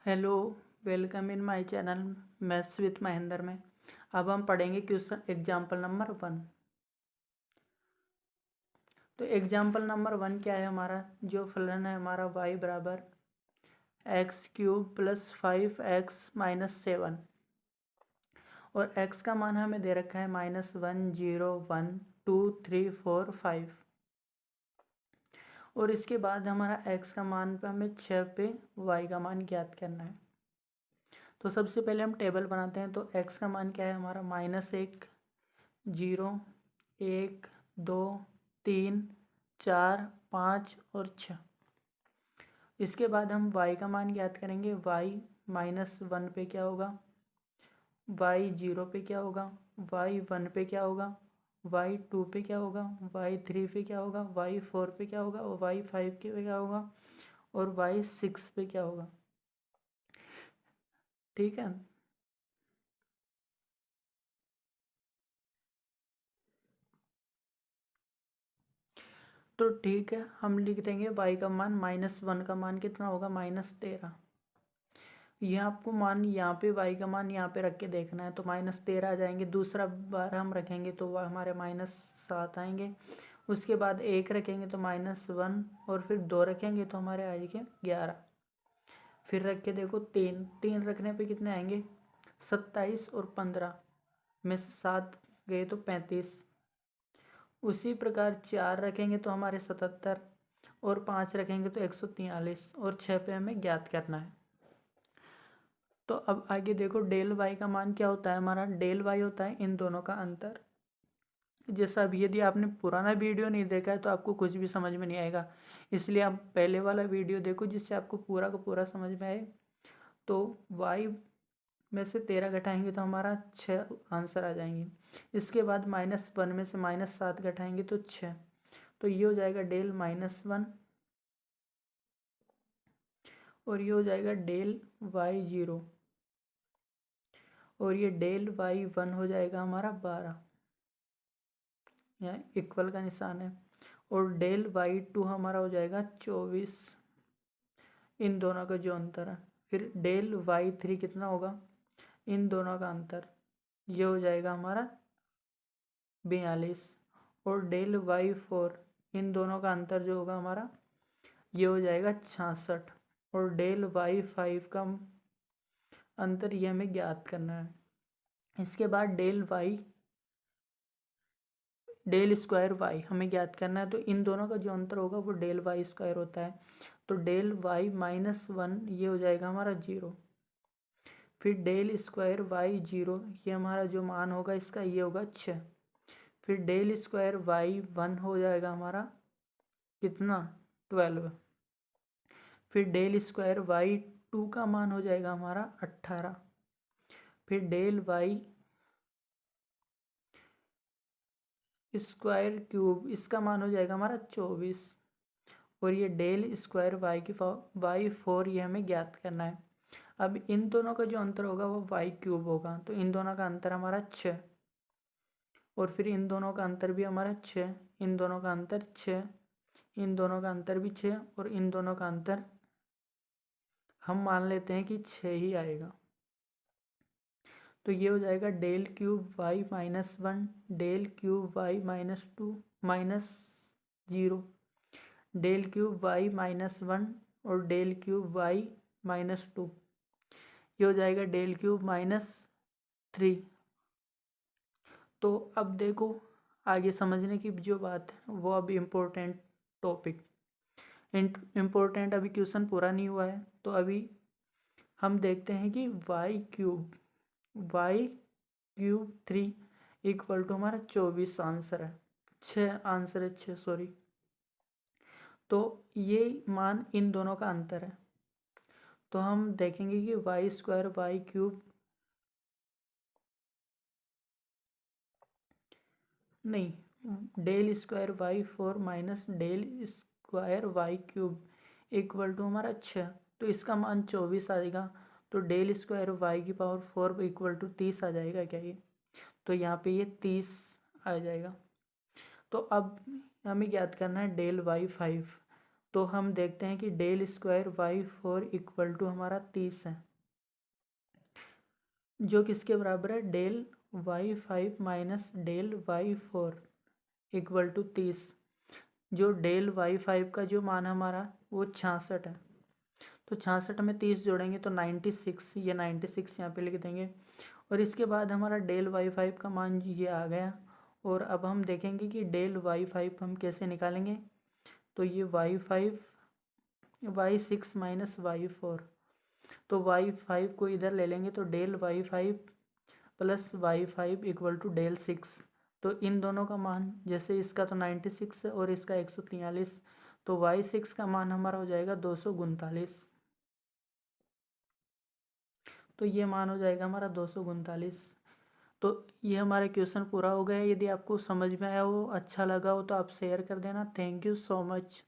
Hello, welcome in my channel maths with Mahendra में। अब हम पढ़ेंगे क्वेश्चन एग्जाम्पल नंबर 1। तो एग्जाम्पल नंबर 1 क्या है हमारा, जो फलन है हमारा y बराबर x³ + 5x - 7 और x का मान हमें दे रखा है -1 0 1 2 3 4 5 और इसके बाद हमारा x का मान पे हमें 6 पे y का मान ज्ञात करना है। तो सबसे पहले हम टेबल बनाते हैं। तो x का मान क्या है हमारा -1 0 1 2 3 4 5 और 6। इसके बाद हम y का मान ज्ञात करेंगे। y -1 पे क्या होगा, y 0 पे क्या होगा, y 1 पे क्या होगा, y 2 पे क्या होगा, y 3 पे क्या होगा, y 4 पे क्या होगा और y 5 पे क्या होगा और y 6 पे क्या होगा। ठीक है। तो ठीक है, हम लिख देंगे y का मान -1 का मान कितना होगा -13। यह आपको मान यहाँ पे y का मान यहाँ पे रख के देखना है। तो -13 आ जाएंगे। दूसरा बार हम रखेंगे तो वह हमारे -7 आएंगे। उसके बाद 1 रखेंगे तो -1 और फिर 2 रखेंगे तो हमारे आएंगे 11। फिर रख के देखो 3 रखने पे कितने आएंगे 27 और 15 में से 7 गए तो 35। उसी प्रकार 4 रखेंगे तो हमारे 77 और 5 रखेंगे तो 143 और 6 पे हमें ज्ञात करना है। तो अब आगे देखो डेल वाई का मान क्या होता है हमारा, डेल वाई होता है इन दोनों का अंतर। जैसा अब यदि आपने पुराना वीडियो नहीं देखा है तो आपको कुछ भी समझ में नहीं आएगा, इसलिए आप पहले वाला वीडियो देखो जिससे आपको पूरा का पूरा समझ में आए। तो वाई में से 13 घटाएंगे तो हमारा 6 आंसर आ जाएंगे। इसके बाद -1 में से -7 घटाएंगे तो 6। तो ये हो जाएगा डेल -1 और ये हो जाएगा डेल y0 और ये डेल y1 हो जाएगा हमारा 12, यहाँ इक्वल का निशान है। और डेल y2 हमारा हो जाएगा 24, इन दोनों का जो अंतर है। फिर डेल y3 कितना होगा, इन दोनों का अंतर ये हो जाएगा हमारा 42 और डेल y4 इन दोनों का अंतर जो होगा हमारा ये हो जाएगा 66 और डेल y5 का अंतर ये हमें ज्ञात करना है। इसके बाद डेल स्क्वायर वाई हमें ज्ञात करना है। तो इन दोनों का जो अंतर होगा वो डेल वाई स्क्वायर होता है। तो डेल वाई -1 ये हो जाएगा हमारा 0। फिर डेल स्क्वायर वाई 0 ये हमारा जो मान होगा इसका ये होगा 6। फिर डेल स्क्वायर वाई 1 हो जाएगा हमारा कितना 12। फिर डेल स्क्वायर वाई 2 का मान हो जाएगा हमारा 18। फिर डेल वाई स्क्वायर क्यूब इसका मान हो जाएगा हमारा 24 और ये डेल स्क्वायर वाई 4 ये हमें ज्ञात करना है। अब इन दोनों का जो अंतर होगा वो y³ होगा। तो इन दोनों का अंतर हमारा 6 और फिर इन दोनों का अंतर भी हमारा 6, इन दोनों का अंतर 6, इन दोनों का अंतर भी 6 और इन दोनों का अंतर हम मान लेते हैं कि 6 ही आएगा। तो ये हो जाएगा del cube y -1 del cube y -2 -0 del cube y -1 और डेल क्यूब y -2 ये हो जाएगा डेल क्यूब -3। तो अब देखो आगे समझने की जो बात है वो अब इम्पोर्टेंट टॉपिक इम्पोर्टेंट अभी क्वेश्चन पूरा नहीं हुआ है। तो अभी हम देखते हैं कि y³ 3 इक्वल टू हमारा 24 आंसर है, 6 आंसर है 6 सॉरी। तो ये मान इन दोनों का अंतर है। तो हम देखेंगे कि y² y³ नहीं del square y4 minus del square y³ equal to हमारा 6। तो इसका मान 24 आएगा। तो del square y⁴ equal to 30 आ जाएगा क्या ये। तो यहाँ पे ये 30 आ जाएगा। तो अब हमें ज्ञात करना है डेल y5। तो हम देखते हैं कि del square y4 equal to हमारा 30 है, जो किसके बराबर है, del y5 minus del y4 equal to 30। जो डेल y5 का जो मान हमारा वो 66 है, तो 66 में 30 जोड़ेंगे तो 96, ये 96 यहाँ पे लिख देंगे। और इसके बाद हमारा डेल y5 का मान ये आ गया। और अब हम देखेंगे कि डेल y5 हम कैसे निकालेंगे। तो ये y6 माइनस y4, तो y5 को इधर ले लेंगे तो del y5 plus y5 equal to del 6। तो इन दोनों का मान, जैसे इसका तो 96 है और इसका 143, तो y6 का मान हमारा हो जाएगा 239। तो ये मान हो जाएगा हमारा 239। तो ये हमारा क्वेश्चन पूरा हो गया। यदि आपको समझ में आया हो, अच्छा लगा हो, तो आप शेयर कर देना। Thank you so much.